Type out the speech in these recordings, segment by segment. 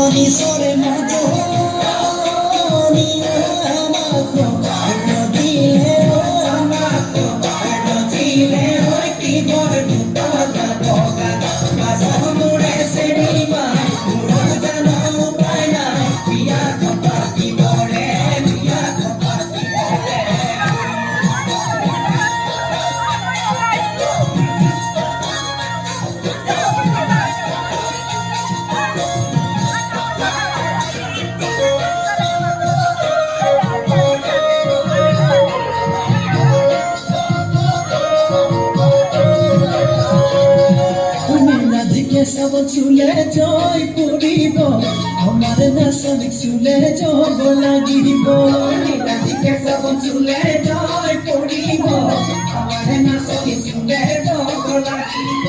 Sore majo niya amako rodile amako rodile hoy ki dor dutala boga basa mure senima mura jana upay na piya kapati bore piya kapati bore সব চুলে জয় পড়িব আমার নাচনিক চুলে job লাগিব নীলাদিকে সব চুলে জয় পড়িব আমার নাচনিক চুলে জব লাগিব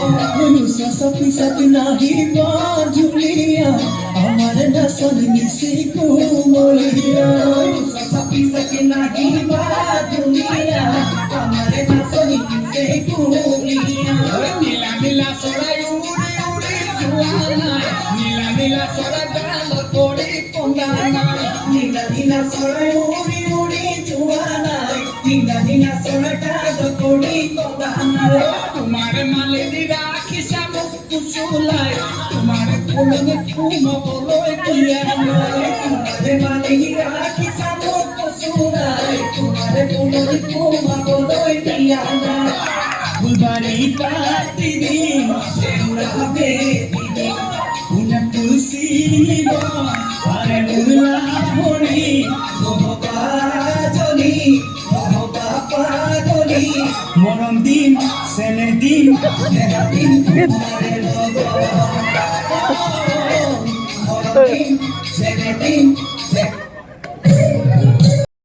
সপি সপি নাহিব জুলিয়া আমার নাচনি মিশি কুমলিয়া সপি সপি নাহিব জুলিয়া আমার নাচনি মিশি কুমলিয়া নীলা নীলা সরাই নীলা নীলা সরা গাল করে কোনানাই নীলা নীলা সরা উড়ি উড়ি জুয়ানাই নীলা নীলা সরা গাল করে কোনানাই তোমার মালে রাখি শামুক কুসুলাই তোমার কোলনে ঘুম বলয় কিয়ানাই তোমার মালে রাখি শামুক কুসুলাই তোমার কোলনে ঘুম বলয় কিয়ানাই ফুলবাড়ি পাতি দিন সেউরাবে আরে মুলা হরি বাজলি বাজলি মরম দিন সেনে দিন দিন তোমারে লগো মরম দিন সেনে দিন